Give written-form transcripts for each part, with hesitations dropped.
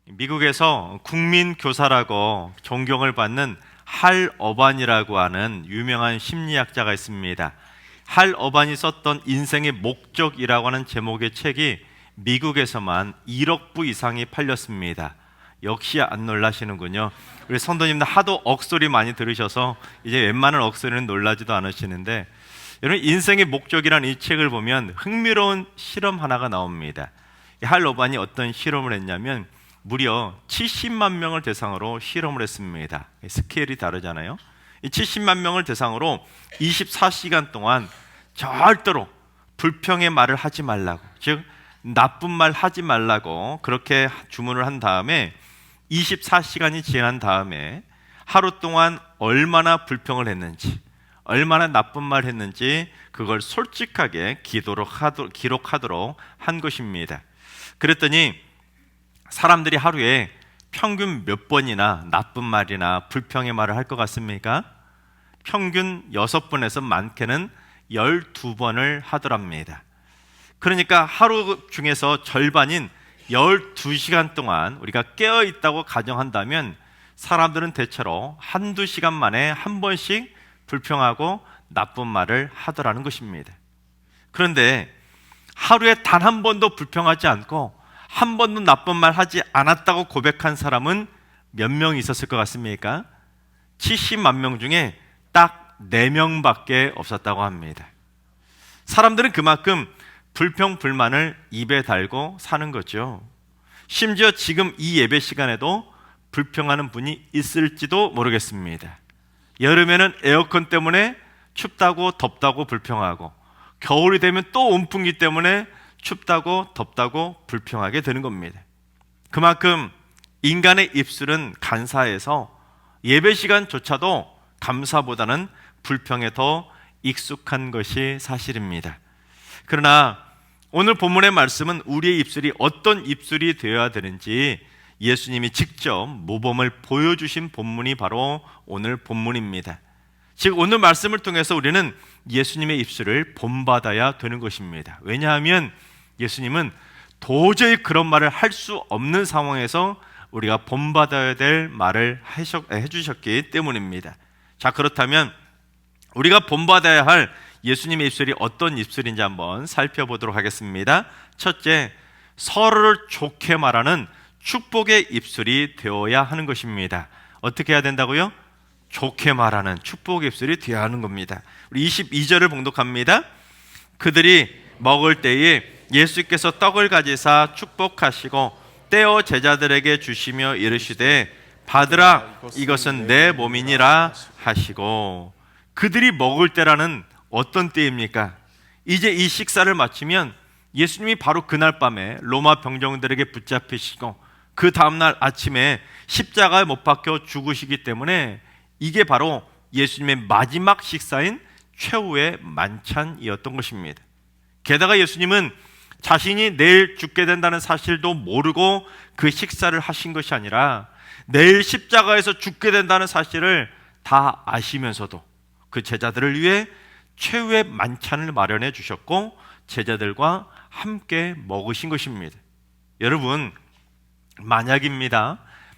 미국에서 국민교사라고 존경을 받는 할 어반이라고 하는 유명한 심리학자가 있습니다. 할 어반이 썼던 인생의 목적이라고 하는 제목의 책이 미국에서만 1억 부 이상이 팔렸습니다. 역시 안 놀라시는군요. 우리 성도님들 하도 억소리 많이 들으셔서 이제 웬만한 억소리는 놀라지도 않으시는데, 여러분, 인생의 목적이라는 이 책을 보면 흥미로운 실험 하나가 나옵니다. 할 어반이 어떤 실험을 했냐면 무려 70만 명을 대상으로 실험을 했습니다. 스케일이 다르잖아요. 이 70만 명을 대상으로 24시간 동안 절대로 불평의 말을 하지 말라고, 즉 나쁜 말 하지 말라고 그렇게 주문을 한 다음에 24시간이 지난 다음에 하루 동안 얼마나 불평을 했는지, 얼마나 나쁜 말 했는지 그걸 솔직하게 기록하도록 한 것입니다. 그랬더니 사람들이 하루에 평균 몇 번이나 나쁜 말이나 불평의 말을 할 것 같습니까? 평균 6번에서 많게는 12번을 하더랍니다. 그러니까 하루 중에서 절반인 12시간 동안 우리가 깨어 있다고 가정한다면 사람들은 대체로 한두 시간 만에 한 번씩 불평하고 나쁜 말을 하더라는 것입니다. 그런데 하루에 단 한 번도 불평하지 않고 한 번도 나쁜 말 하지 않았다고 고백한 사람은 몇 명 있었을 것 같습니까? 70만 명 중에 딱 4명밖에 없었다고 합니다. 사람들은 그만큼 불평, 불만을 입에 달고 사는 거죠. 심지어 지금 이 예배 시간에도 불평하는 분이 있을지도 모르겠습니다. 여름에는 에어컨 때문에 춥다고 덥다고 불평하고, 겨울이 되면 또 온풍기 때문에 춥다고 덥다고 불평하게 되는 겁니다. 그만큼 인간의 입술은 간사해서 예배 시간조차도 감사보다는 불평에 더 익숙한 것이 사실입니다. 그러나 오늘 본문의 말씀은 우리의 입술이 어떤 입술이 되어야 되는지 예수님이 직접 모범을 보여주신 본문이 바로 오늘 본문입니다. 즉 오늘 말씀을 통해서 우리는 예수님의 입술을 본받아야 되는 것입니다. 왜냐하면 예수님은 도저히 그런 말을 할 수 없는 상황에서 우리가 본받아야 될 말을 해주셨기 때문입니다. 자, 그렇다면 우리가 본받아야 할 예수님의 입술이 어떤 입술인지 한번 살펴보도록 하겠습니다. 첫째, 서로를 좋게 말하는 축복의 입술이 되어야 하는 것입니다. 어떻게 해야 된다고요? 좋게 말하는 축복의 입술이 되어야 하는 겁니다. 우리 22절을 봉독합니다. 그들이 먹을 때에 예수께서 떡을 가지사 축복하시고 떼어 제자들에게 주시며 이르시되 받으라, 이것은 내 몸이니라 하시고. 그들이 먹을 때라는 어떤 때입니까? 이제 이 식사를 마치면 예수님이 바로 그날 밤에 로마 병정들에게 붙잡히시고 그 다음날 아침에 십자가에 못 박혀 죽으시기 때문에 이게 바로 예수님의 마지막 식사인 최후의 만찬이었던 것입니다. 게다가 예수님은 자신이 내일 죽게 된다는 사실도 모르고 그 식사를 하신 것이 아니라 내일 십자가에서 죽게 된다는 사실을 다 아시면서도 그 제자들을 위해 최후의 만찬을 마련해 주셨고 제자들과 함께 먹으신 것입니다. 여러분,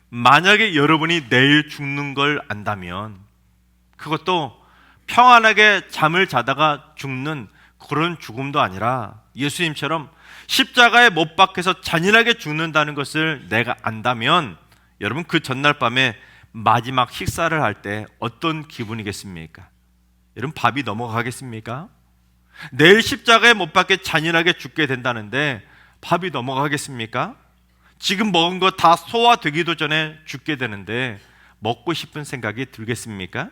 만약에 여러분이 내일 죽는 걸 안다면, 그것도 평안하게 잠을 자다가 죽는 그런 죽음도 아니라 예수님처럼 십자가에 못 박혀서 잔인하게 죽는다는 것을 내가 안다면, 여러분 그 전날 밤에 마지막 식사를 할 때 어떤 기분이겠습니까? 여러분 밥이 넘어가겠습니까? 내일 십자가에 못 박혀 잔인하게 죽게 된다는데 밥이 넘어가겠습니까? 지금 먹은 거 다 소화되기도 전에 죽게 되는데 먹고 싶은 생각이 들겠습니까?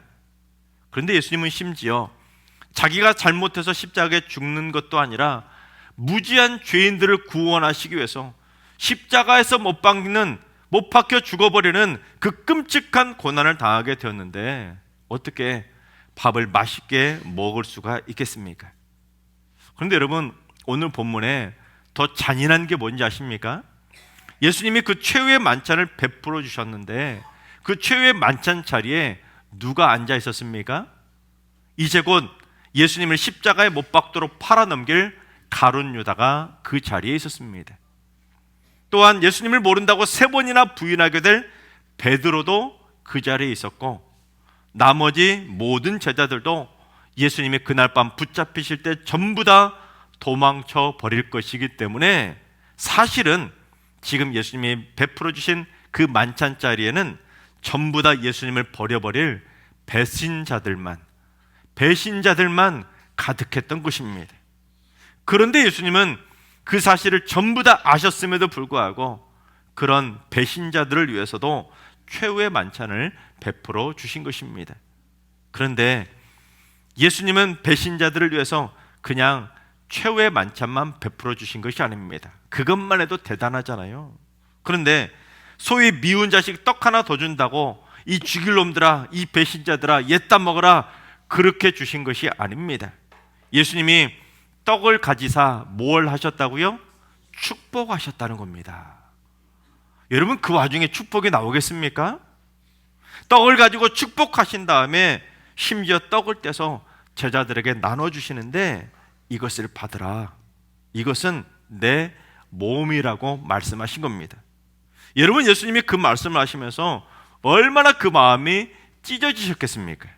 그런데 예수님은 심지어 자기가 잘못해서 십자가에 죽는 것도 아니라 무지한 죄인들을 구원하시기 위해서 십자가에서 못 박혀 죽어버리는 그 끔찍한 고난을 당하게 되었는데 어떻게 밥을 맛있게 먹을 수가 있겠습니까? 그런데 여러분, 오늘 본문에 더 잔인한 게 뭔지 아십니까? 예수님이 그 최후의 만찬을 베풀어 주셨는데 그 최후의 만찬 자리에 누가 앉아 있었습니까? 이제 곧 예수님을 십자가에 못 박도록 팔아넘길 가룟 유다가 그 자리에 있었습니다. 또한 예수님을 모른다고 3번이나 부인하게 될 베드로도 그 자리에 있었고, 나머지 모든 제자들도 예수님이 그날 밤 붙잡히실 때 전부 다 도망쳐 버릴 것이기 때문에, 사실은 지금 예수님이 베풀어 주신 그 만찬 자리에는 전부 다 예수님을 버려버릴 배신자들만 가득했던 곳입니다. 그런데 예수님은 그 사실을 전부 다 아셨음에도 불구하고 그런 배신자들을 위해서도 최후의 만찬을 베풀어 주신 것입니다. 그런데 예수님은 배신자들을 위해서 그냥 최후의 만찬만 베풀어 주신 것이 아닙니다. 그것만 해도 대단하잖아요. 그런데 소위 미운 자식 떡 하나 더 준다고 이 죽일 놈들아, 이 배신자들아, 옛담 먹어라, 그렇게 주신 것이 아닙니다. 예수님이 떡을 가지사 뭘 하셨다고요? 축복하셨다는 겁니다. 여러분, 그 와중에 축복이 나오겠습니까? 떡을 가지고 축복하신 다음에 심지어 떡을 떼서 제자들에게 나눠주시는데, 이것을 받으라, 이것은 내 몸이라고 말씀하신 겁니다. 여러분, 예수님이 그 말씀을 하시면서 얼마나 그 마음이 찢어지셨겠습니까?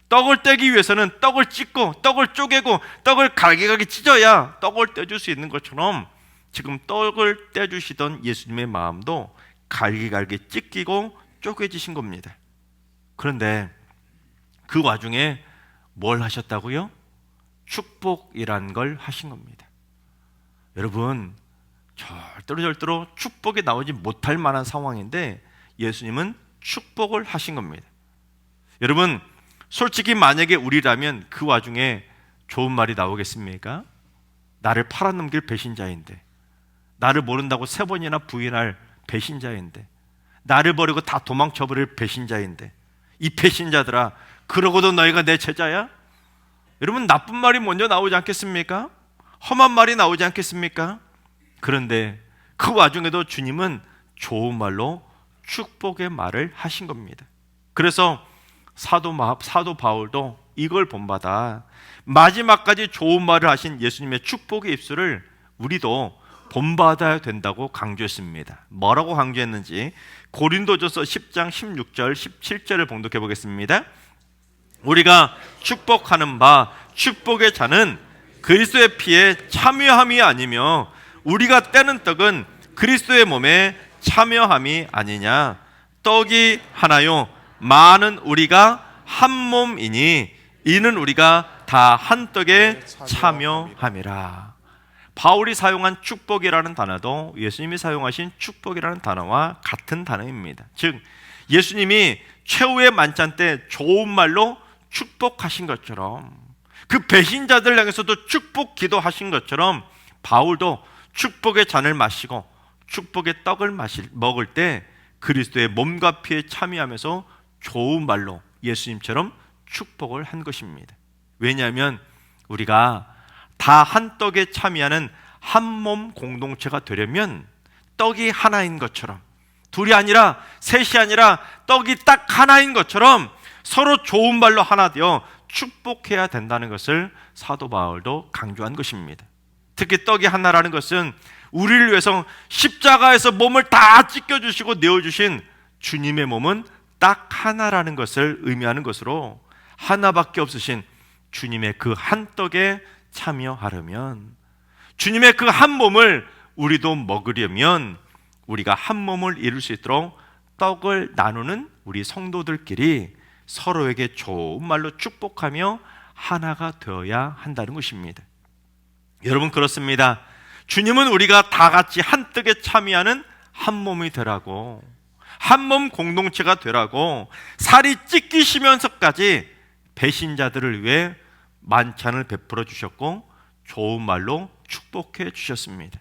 떡을 떼기 위해서는 떡을 찢고 떡을 쪼개고 떡을 갈기갈기 찢어야 떡을 떼줄 수 있는 것처럼, 지금 떡을 떼주시던 예수님의 마음도 갈기갈기 찢기고 쪼개지신 겁니다. 그런데 그 와중에 뭘 하셨다고요? 축복이란 걸 하신 겁니다. 여러분, 절대로 축복이 나오지 못할 만한 상황인데 예수님은 축복을 하신 겁니다. 여러분, 솔직히 만약에 우리라면 그 와중에 좋은 말이 나오겠습니까? 나를 팔아넘길 배신자인데, 나를 모른다고 3번이나 부인할 배신자인데, 나를 버리고 다 도망쳐버릴 배신자인데, 이 배신자들아, 그러고도 너희가 내 제자야? 여러분, 나쁜 말이 먼저 나오지 않겠습니까? 험한 말이 나오지 않겠습니까? 그런데 그 와중에도 주님은 좋은 말로 축복의 말을 하신 겁니다. 그래서 사도 바울도 이걸 본받아 마지막까지 좋은 말을 하신 예수님의 축복의 입술을 우리도 본받아야 된다고 강조했습니다. 뭐라고 강조했는지 고린도전서 10장 16절 17절을 봉독해 보겠습니다. 우리가 축복하는 바 축복의 잔은 그리스도의 피에 참여함이 아니며 우리가 떼는 떡은 그리스도의 몸에 참여함이 아니냐. 떡이 하나요 많은 우리가 한 몸이니 이는 우리가 다 한 떡에 참여함이라. 바울이 사용한 축복이라는 단어도 예수님이 사용하신 축복이라는 단어와 같은 단어입니다. 즉 예수님이 최후의 만찬 때 좋은 말로 축복하신 것처럼, 그 배신자들 향해서도 축복 기도하신 것처럼, 바울도 축복의 잔을 마시고 축복의 떡을 먹을 때 그리스도의 몸과 피에 참여하면서 좋은 말로 예수님처럼 축복을 한 것입니다. 왜냐하면 우리가 다 한 떡에 참여하는 한 몸 공동체가 되려면 떡이 하나인 것처럼, 둘이 아니라 셋이 아니라 떡이 딱 하나인 것처럼 서로 좋은 말로 하나 되어 축복해야 된다는 것을 사도 바울도 강조한 것입니다. 특히 떡이 하나라는 것은 우리를 위해서 십자가에서 몸을 다 찢겨주시고 내어주신 주님의 몸은 딱 하나라는 것을 의미하는 것으로, 하나밖에 없으신 주님의 그 한 떡에 참여하려면, 주님의 그 한 몸을 우리도 먹으려면 우리가 한 몸을 이룰 수 있도록 떡을 나누는 우리 성도들끼리 서로에게 좋은 말로 축복하며 하나가 되어야 한다는 것입니다. 여러분, 그렇습니다. 주님은 우리가 다 같이 한 떡에 참여하는 한 몸이 되라고, 한 몸 공동체가 되라고 살이 찢기시면서까지 배신자들을 위해 만찬을 베풀어 주셨고 좋은 말로 축복해 주셨습니다.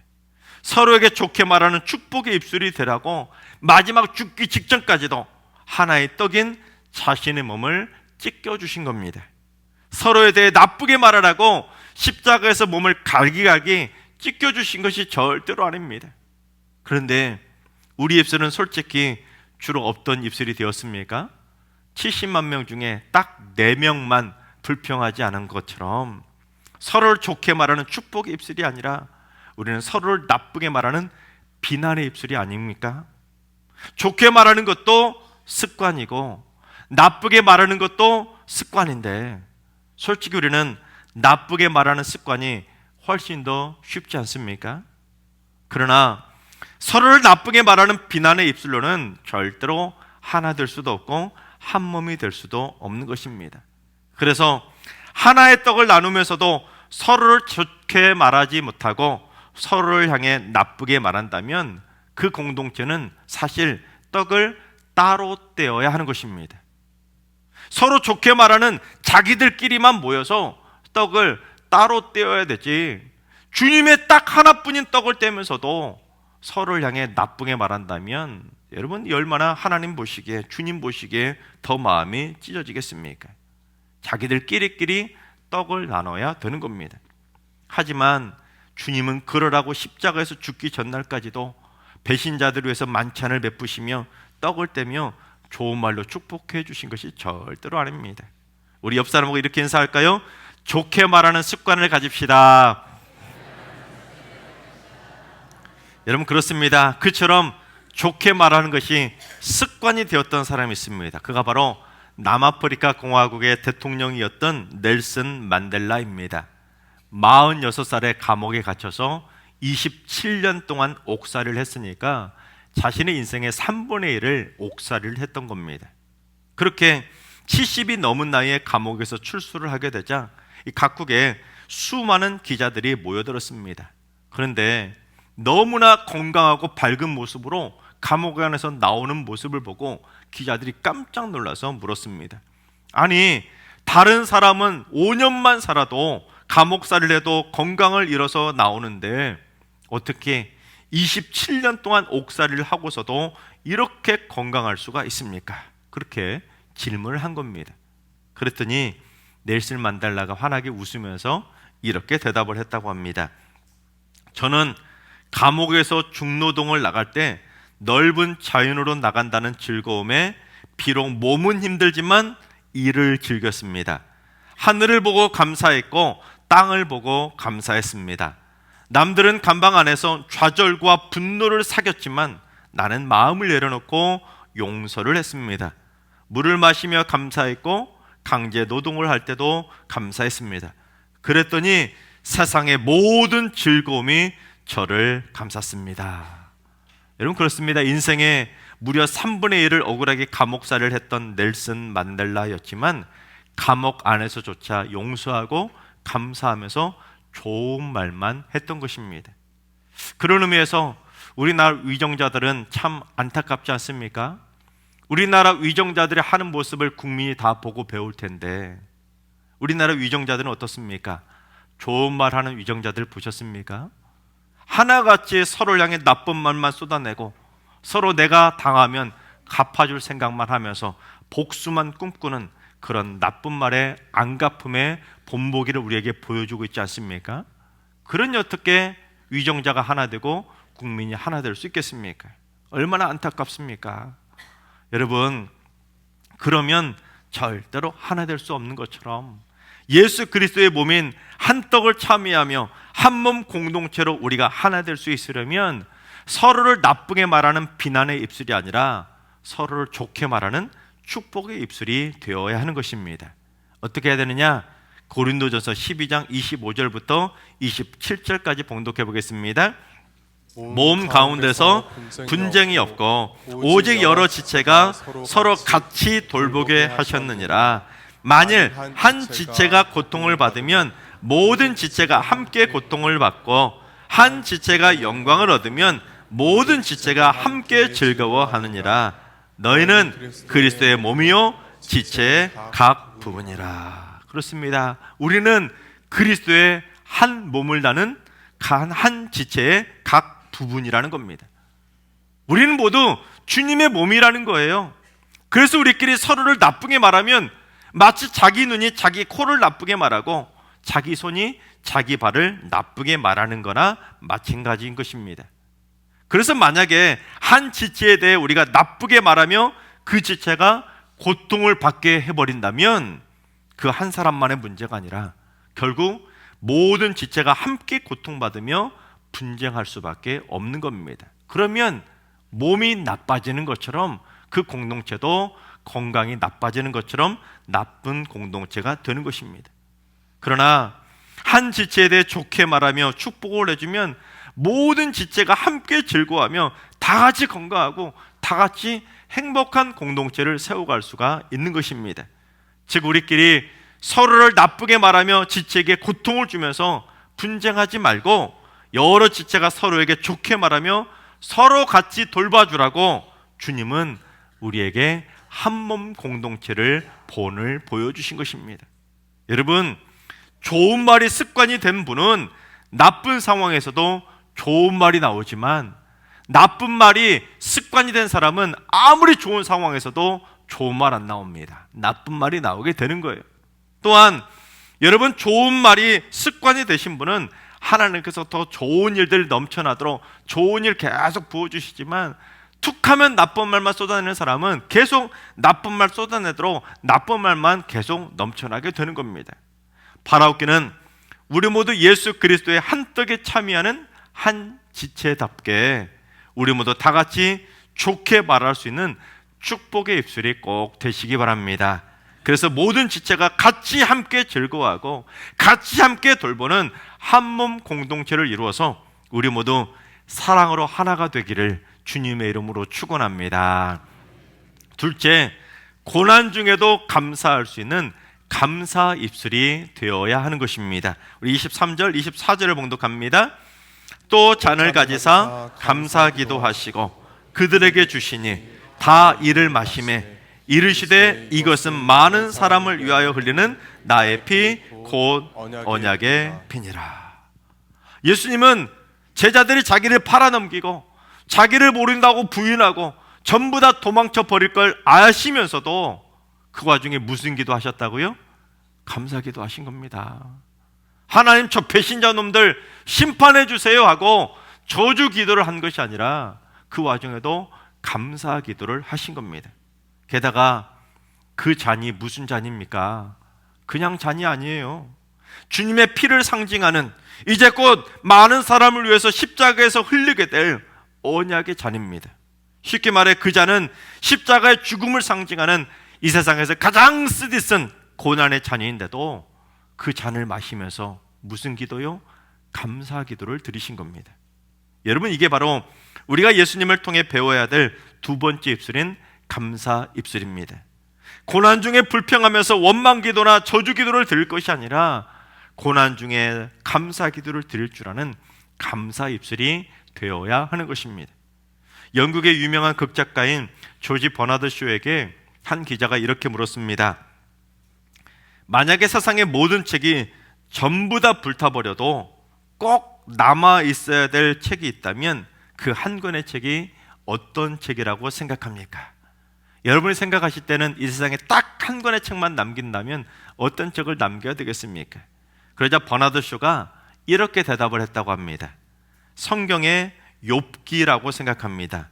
서로에게 좋게 말하는 축복의 입술이 되라고 마지막 죽기 직전까지도 하나의 떡인 자신의 몸을 찢겨주신 겁니다. 서로에 대해 나쁘게 말하라고 십자가에서 몸을 갈기갈기 찢겨주신 것이 절대로 아닙니다. 그런데 우리 입술은 솔직히 주로 없던 입술이 되었습니까? 70만 명 중에 딱 4명만 불평하지 않은 것처럼 서로를 좋게 말하는 축복의 입술이 아니라 우리는 서로를 나쁘게 말하는 비난의 입술이 아닙니까? 좋게 말하는 것도 습관이고 나쁘게 말하는 것도 습관인데, 솔직히 우리는 나쁘게 말하는 습관이 훨씬 더 쉽지 않습니까? 그러나 서로를 나쁘게 말하는 비난의 입술로는 절대로 하나 될 수도 없고 한 몸이 될 수도 없는 것입니다. 그래서 하나의 떡을 나누면서도 서로를 좋게 말하지 못하고 서로를 향해 나쁘게 말한다면 그 공동체는 사실 떡을 따로 떼어야 하는 것입니다. 서로 좋게 말하는 자기들끼리만 모여서 떡을 따로 떼어야 되지, 주님의 딱 하나뿐인 떡을 떼면서도 서로를 향해 나쁘게 말한다면 여러분 얼마나 하나님 보시기에, 주님 보시기에 더 마음이 찢어지겠습니까? 자기들끼리 떡을 나눠야 되는 겁니다. 하지만 주님은 그러라고 십자가에서 죽기 전날까지도 배신자들을 위해서 만찬을 베푸시며 떡을 떼며 좋은 말로 축복해 주신 것이 절대로 아닙니다. 우리 옆 사람하고 이렇게 인사할까요? 좋게 말하는 습관을 가집시다. 여러분 그렇습니다. 그처럼 좋게 말하는 것이 습관이 되었던 사람이 있습니다. 그가 바로 남아프리카 공화국의 대통령이었던 넬슨 만델라입니다. 46살에 감옥에 갇혀서 27년 동안 옥살이를 했으니까 자신의 인생의 3분의 1을 옥살이를 했던 겁니다. 그렇게 70이 넘은 나이에 감옥에서 출소를 하게 되자 이 각국에 수많은 기자들이 모여들었습니다. 그런데 너무나 건강하고 밝은 모습으로 감옥 안에서 나오는 모습을 보고 기자들이 깜짝 놀라서 물었습니다. 아니, 다른 사람은 5년만 살아도 감옥살이를 해도 건강을 잃어서 나오는데 어떻게 27년 동안 옥살이를 하고서도 이렇게 건강할 수가 있습니까? 그렇게 질문을 한 겁니다. 그랬더니 넬슨 만델라가 환하게 웃으면서 이렇게 대답을 했다고 합니다. 저는 감옥에서 중노동을 나갈 때 넓은 자연으로 나간다는 즐거움에 비록 몸은 힘들지만 일을 즐겼습니다. 하늘을 보고 감사했고 땅을 보고 감사했습니다. 남들은 감방 안에서 좌절과 분노를 사겼지만 나는 마음을 내려놓고 용서를 했습니다. 물을 마시며 감사했고 강제 노동을 할 때도 감사했습니다. 그랬더니 세상의 모든 즐거움이 저를 감쌌습니다. 여러분 그렇습니다. 인생의 무려 3분의 1을 억울하게 감옥살이를 했던 넬슨 만델라였지만 감옥 안에서조차 용서하고 감사하면서 좋은 말만 했던 것입니다. 그런 의미에서 우리나라 위정자들은 참 안타깝지 않습니까? 우리나라 위정자들이 하는 모습을 국민이 다 보고 배울 텐데 우리나라 위정자들은 어떻습니까? 좋은 말 하는 위정자들 보셨습니까? 하나같이 서로를 향해 나쁜 말만 쏟아내고 서로 내가 당하면 갚아줄 생각만 하면서 복수만 꿈꾸는 그런 나쁜 말의 안갚음의 본보기를 우리에게 보여주고 있지 않습니까? 그러니 어떻게 위정자가 하나 되고 국민이 하나 될 수 있겠습니까? 얼마나 안타깝습니까? 여러분, 그러면 절대로 하나 될 수 없는 것처럼 예수 그리스도의 몸인 한 떡을 참여하며 한 몸 공동체로 우리가 하나 될 수 있으려면 서로를 나쁘게 말하는 비난의 입술이 아니라 서로를 좋게 말하는 축복의 입술이 되어야 하는 것입니다. 어떻게 해야 되느냐? 고린도전서 12장 25절부터 27절까지 봉독해 보겠습니다. 몸 가운데서 분쟁이 없고 오직 여러 지체가 서로 같이 돌보게 하셨느니라. 만일 한 지체가 고통을 받으면 모든 지체가 함께 고통을 받고 한 지체가 영광을 얻으면 모든 지체가 함께 즐거워하느니라. 너희는 그리스도의 몸이요 지체의 각 부분이라. 그렇습니다. 우리는 그리스도의 한 몸을 나는 한 지체의 각 부분이라는 겁니다. 우리는 모두 주님의 몸이라는 거예요. 그래서 우리끼리 서로를 나쁘게 말하면 마치 자기 눈이 자기 코를 나쁘게 말하고 자기 손이 자기 발을 나쁘게 말하는 거나 마찬가지인 것입니다. 그래서 만약에 한 지체에 대해 우리가 나쁘게 말하며 그 지체가 고통을 받게 해버린다면 그 한 사람만의 문제가 아니라 결국 모든 지체가 함께 고통받으며 분쟁할 수밖에 없는 겁니다. 그러면 몸이 나빠지는 것처럼 그 공동체도 건강이 나빠지는 것처럼 나쁜 공동체가 되는 것입니다. 그러나 한 지체에 대해 좋게 말하며 축복을 해주면 모든 지체가 함께 즐거워하며 다 같이 건강하고 다 같이 행복한 공동체를 세워갈 수가 있는 것입니다. 즉 우리끼리 서로를 나쁘게 말하며 지체에게 고통을 주면서 분쟁하지 말고 여러 지체가 서로에게 좋게 말하며 서로 같이 돌봐주라고 주님은 우리에게 한몸 공동체를 본을 보여주신 것입니다. 여러분, 좋은 말이 습관이 된 분은 나쁜 상황에서도 좋은 말이 나오지만 나쁜 말이 습관이 된 사람은 아무리 좋은 상황에서도 좋은 말 안 나옵니다. 나쁜 말이 나오게 되는 거예요. 또한 여러분, 좋은 말이 습관이 되신 분은 하나님께서 더 좋은 일들 넘쳐나도록 좋은 일 계속 부어주시지만 툭하면 나쁜 말만 쏟아내는 사람은 계속 나쁜 말 쏟아내도록 나쁜 말만 계속 넘쳐나게 되는 겁니다. 바라옵기는 우리 모두 예수 그리스도의 한 떡에 참여하는 한 지체답게 우리 모두 다 같이 좋게 말할 수 있는 축복의 입술이 꼭 되시기 바랍니다. 그래서 모든 지체가 같이 함께 즐거워하고 같이 함께 돌보는 한몸 공동체를 이루어서 우리 모두 사랑으로 하나가 되기를 주님의 이름으로 축원합니다. 둘째, 고난 중에도 감사할 수 있는 감사 입술이 되어야 하는 것입니다. 우리 23절, 24절을 봉독합니다. 또 잔을 가지사 감사기도 하시고 그들에게 주시니 다 이를 마시매 이르시되 이것은 많은 사람을 위하여 흘리는 나의 피 곧 언약의 피니라. 예수님은 제자들이 자기를 팔아넘기고 자기를 모른다고 부인하고 전부 다 도망쳐 버릴 걸 아시면서도 그 와중에 무슨 기도 하셨다고요? 감사기도 하신 겁니다. 하나님, 저 배신자 놈들 심판해 주세요 하고 저주 기도를 한 것이 아니라 그 와중에도 감사 기도를 하신 겁니다. 게다가 그 잔이 무슨 잔입니까? 그냥 잔이 아니에요. 주님의 피를 상징하는, 이제 곧 많은 사람을 위해서 십자가에서 흘리게 될 언약의 잔입니다. 쉽게 말해 그 잔은 십자가의 죽음을 상징하는 이 세상에서 가장 쓰디쓴 고난의 잔인데도 그 잔을 마시면서 무슨 기도요? 감사 기도를 드리신 겁니다. 여러분, 이게 바로 우리가 예수님을 통해 배워야 될 두 번째 입술인 감사 입술입니다. 고난 중에 불평하면서 원망 기도나 저주 기도를 드릴 것이 아니라 고난 중에 감사 기도를 드릴 줄 아는 감사 입술이 되어야 하는 것입니다. 영국의 유명한 극작가인 조지 버나드 쇼에게 한 기자가 이렇게 물었습니다. 만약에 세상의 모든 책이 전부 다 불타버려도 꼭 남아 있어야 될 책이 있다면 그 한 권의 책이 어떤 책이라고 생각합니까? 여러분이 생각하실 때는 이 세상에 딱 한 권의 책만 남긴다면 어떤 책을 남겨야 되겠습니까? 그러자 버나드 쇼가 이렇게 대답을 했다고 합니다. 성경의 욥기라고 생각합니다.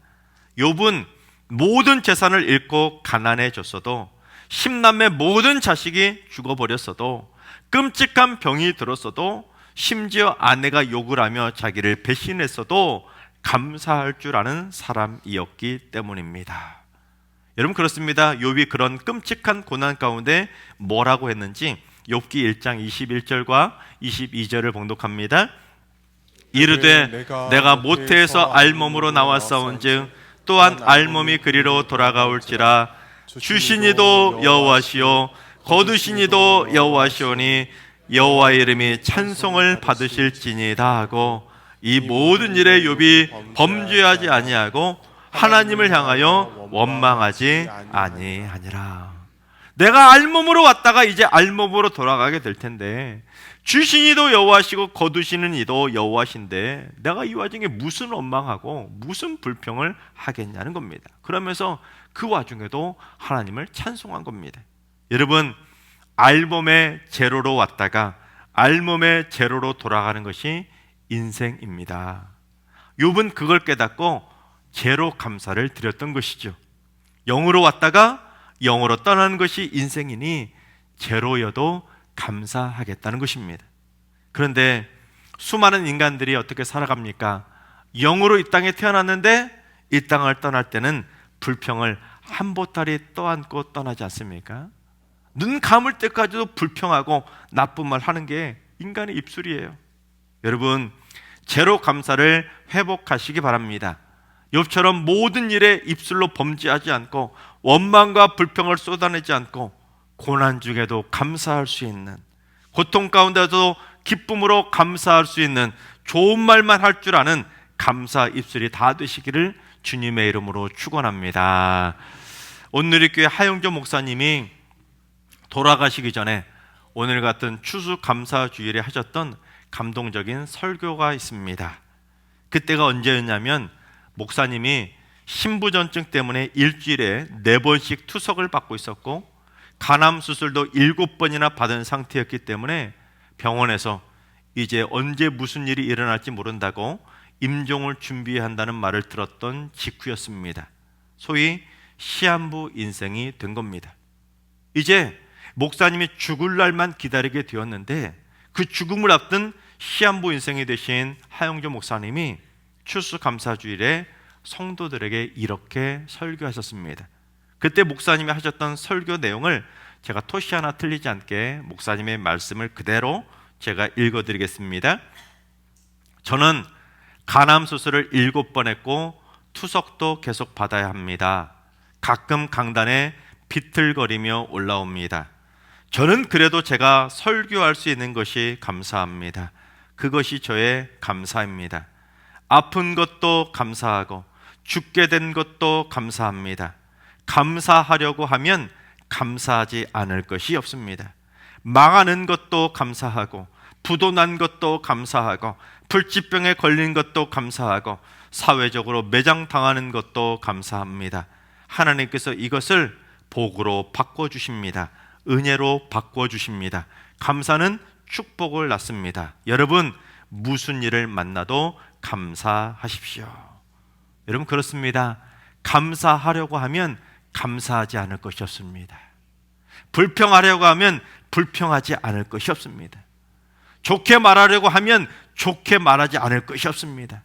욥은 모든 재산을 잃고 가난해졌어도 10남매 모든 자식이 죽어버렸어도 끔찍한 병이 들었어도 심지어 아내가 욕을 하며 자기를 배신했어도 감사할 줄 아는 사람이었기 때문입니다. 여러분, 그렇습니다. 욥이 그런 끔찍한 고난 가운데 뭐라고 했는지 욥기 1장 21절과 22절을 봉독합니다. 이르되 내가 모태에서 알몸으로 나왔사온즉 또한 알몸이 그리로 돌아가올지라 주시니도 여호와시오 거두시니도 여호와시오니 여호와의 이름이 찬송을 받으실지니다 하고 이 모든 일에 욥이 범죄하지 아니하고 하나님을 향하여 원망하지 아니하니라. 내가 알몸으로 왔다가 이제 알몸으로 돌아가게 될 텐데 주시니도 여호와시고 거두시는 이도 여호와신데 내가 이 와중에 무슨 원망하고 무슨 불평을 하겠냐는 겁니다. 그러면서 그 와중에도 하나님을 찬송한 겁니다. 여러분, 알몸의 제로로 왔다가 알몸의 제로로 돌아가는 것이 인생입니다. 욥은 그걸 깨닫고 제로 감사를 드렸던 것이죠. 0으로 왔다가 0으로 떠나는 것이 인생이니 제로여도 감사하겠다는 것입니다. 그런데 수많은 인간들이 어떻게 살아갑니까? 영으로 이 땅에 태어났는데 이 땅을 떠날 때는 불평을 한 보따리 떠안고 떠나지 않습니까? 눈 감을 때까지도 불평하고 나쁜 말 하는 게 인간의 입술이에요. 여러분, 제로 감사를 회복하시기 바랍니다. 욥처럼 모든 일에 입술로 범죄하지 않고 원망과 불평을 쏟아내지 않고 고난 중에도 감사할 수 있는, 고통 가운데도 기쁨으로 감사할 수 있는, 좋은 말만 할 줄 아는 감사 입술이 다 되시기를 주님의 이름으로 축원합니다. 온누리교회 하영조 목사님이 돌아가시기 전에 오늘 같은 추수감사주일에 하셨던 감동적인 설교가 있습니다. 그때가 언제였냐면 목사님이 신부전증 때문에 일주일에 4번씩 투석을 받고 있었고 간암 수술도 7번이나 받은 상태였기 때문에 병원에서 이제 언제 무슨 일이 일어날지 모른다고 임종을 준비한다는 말을 들었던 직후였습니다. 소위 시한부 인생이 된 겁니다. 이제 목사님이 죽을 날만 기다리게 되었는데 그 죽음을 앞둔 시한부 인생이 되신 하영조 목사님이 추수감사주일에 성도들에게 이렇게 설교하셨습니다. 그때 목사님이 하셨던 설교 내용을 제가 토시 하나 틀리지 않게 목사님의 말씀을 그대로 제가 읽어드리겠습니다. 저는 간암 수술을 7번 했고 투석도 계속 받아야 합니다. 가끔 강단에 비틀거리며 올라옵니다. 저는 그래도 제가 설교할 수 있는 것이 감사합니다. 그것이 저의 감사입니다. 아픈 것도 감사하고 죽게 된 것도 감사합니다. 감사하려고 하면 감사하지 않을 것이 없습니다. 망하는 것도 감사하고 부도 난 것도 감사하고 불치병에 걸린 것도 감사하고 사회적으로 매장당하는 것도 감사합니다. 하나님께서 이것을 복으로 바꿔주십니다. 은혜로 바꿔주십니다. 감사는 축복을 낳습니다. 여러분, 무슨 일을 만나도 감사하십시오. 여러분, 그렇습니다. 감사하려고 하면 감사하지 않을 것이 없습니다. 불평하려고 하면 불평하지 않을 것이 없습니다. 좋게 말하려고 하면 좋게 말하지 않을 것이 없습니다.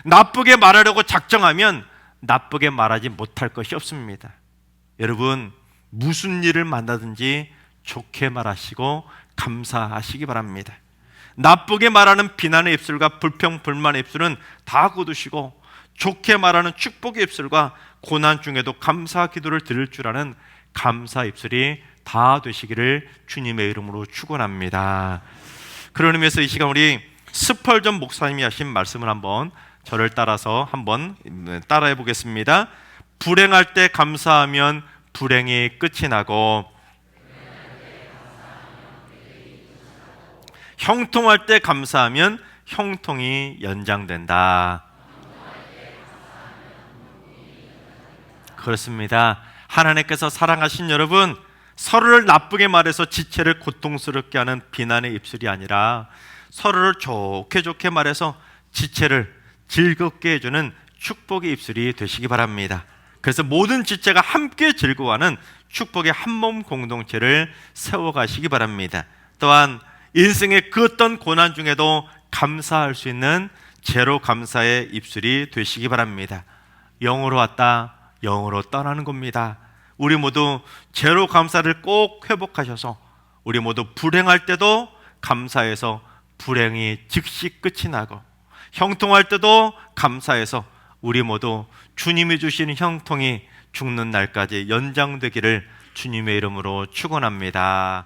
나쁘게 말하려고 작정하면 나쁘게 말하지 못할 것이 없습니다. 여러분, 무슨 일을 만나든지 좋게 말하시고 감사하시기 바랍니다. 나쁘게 말하는 비난의 입술과 불평, 불만의 입술은 다 거두시고 좋게 말하는 축복의 입술과 고난 중에도 감사 기도를 드릴 줄 아는 감사 입술이 다 되시기를 주님의 이름으로 축원합니다. 그런 의미에서 이 시간 우리 스펄전 목사님이 하신 말씀을 한번 저를 따라서 한번 따라해 보겠습니다. 불행할 때 감사하면 불행이 끝이 나고 형통할 때 감사하면 형통이 연장된다. 그렇습니다. 하나님께서 사랑하신 여러분, 서로를 나쁘게 말해서 지체를 고통스럽게 하는 비난의 입술이 아니라 서로를 좋게 좋게 말해서 지체를 즐겁게 해주는 축복의 입술이 되시기 바랍니다. 그래서 모든 지체가 함께 즐거워하는 축복의 한몸 공동체를 세워가시기 바랍니다. 또한 인생의 그 어떤 고난 중에도 감사할 수 있는 제로 감사의 입술이 되시기 바랍니다. 영으로 왔다 영으로 떠나는 겁니다. 우리 모두 제로 감사를 꼭 회복하셔서 우리 모두 불행할 때도 감사해서 불행이 즉시 끝이 나고 형통할 때도 감사해서 우리 모두 주님이 주신 형통이 죽는 날까지 연장되기를 주님의 이름으로 축원합니다.